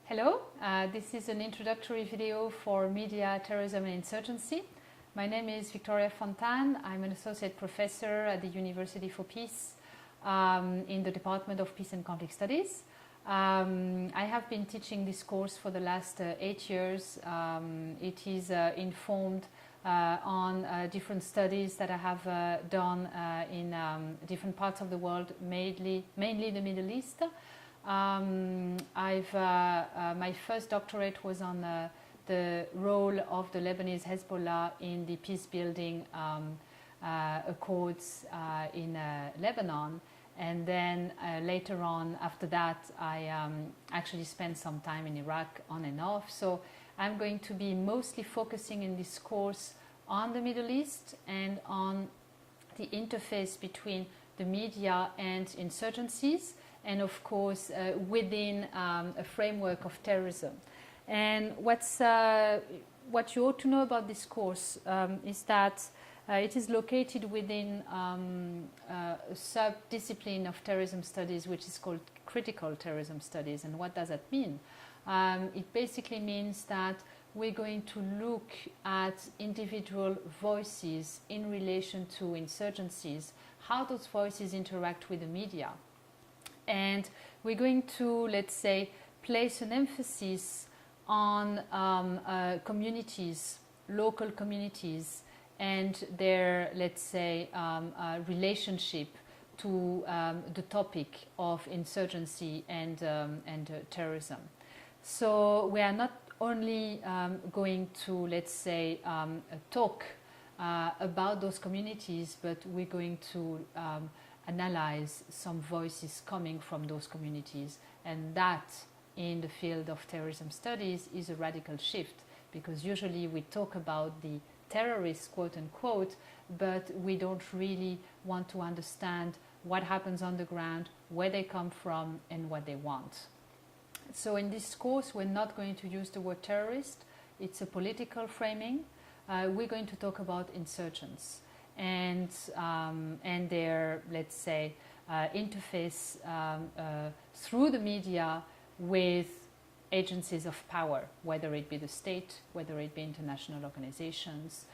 Hello, this is an introductory video for Media, Terrorism and Insurgency. My name is Victoria Fontan. I'm an associate professor at the University for Peace in the Department of Peace and Conflict Studies. I have been teaching this course for the last 8 years. It is informed on different studies that I have done in different parts of the world, mainly the Middle East. My first doctorate was on the role of the Lebanese Hezbollah in the peace-building accords in Lebanon. And then later on, after that, I actually spent some time in Iraq on and off. So I'm going to be mostly focusing in this course on the Middle East and on the interface between the media and insurgencies, and of course within a framework of terrorism. And what you ought to know about this course is that it is located within a sub-discipline of terrorism studies which is called critical terrorism studies. And what does that mean? It basically means that we're going to look at individual voices in relation to insurgencies, how those voices interact with the media. And we're going to, let's say, place an emphasis on communities, local communities, and their, let's say, relationship to the topic of insurgency and terrorism. So we are not only going to, let's say, talk about those communities, but we're going to analyze some voices coming from those communities, and that in the field of terrorism studies is a radical shift, because usually we talk about the terrorists, quote unquote, but we don't really want to understand what happens on the ground, where they come from, and what they want. So in this course we're not going to use the word terrorist. It's a political framing. We're going to talk about insurgents and their, let's say, interface through the media with agencies of power, whether it be the state, whether it be international organizations,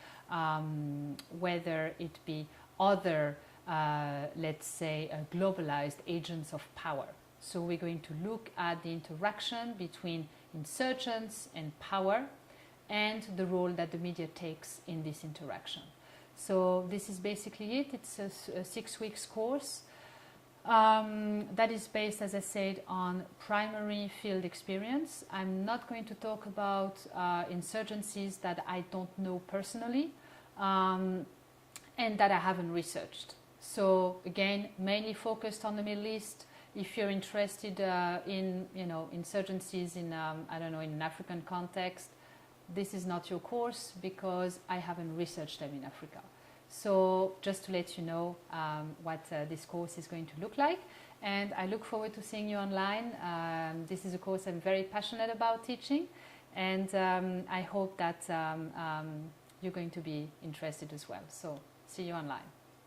whether it be other, let's say, globalized agents of power. So we're going to look at the interaction between insurgents and power and the role that the media takes in this interaction. So this is basically it. It's a 6 weeks course that is based, as I said, on primary field experience. I'm not going to talk about insurgencies that I don't know personally and that I haven't researched. So again, mainly focused on the Middle East. If you're interested in, insurgencies in, I don't know, in an African context, this is not your course because I haven't researched them in Africa. So just to let you know what this course is going to look like, and I look forward to seeing you online. This is a course I'm very passionate about teaching, and I hope that you're going to be interested as well. So see you online.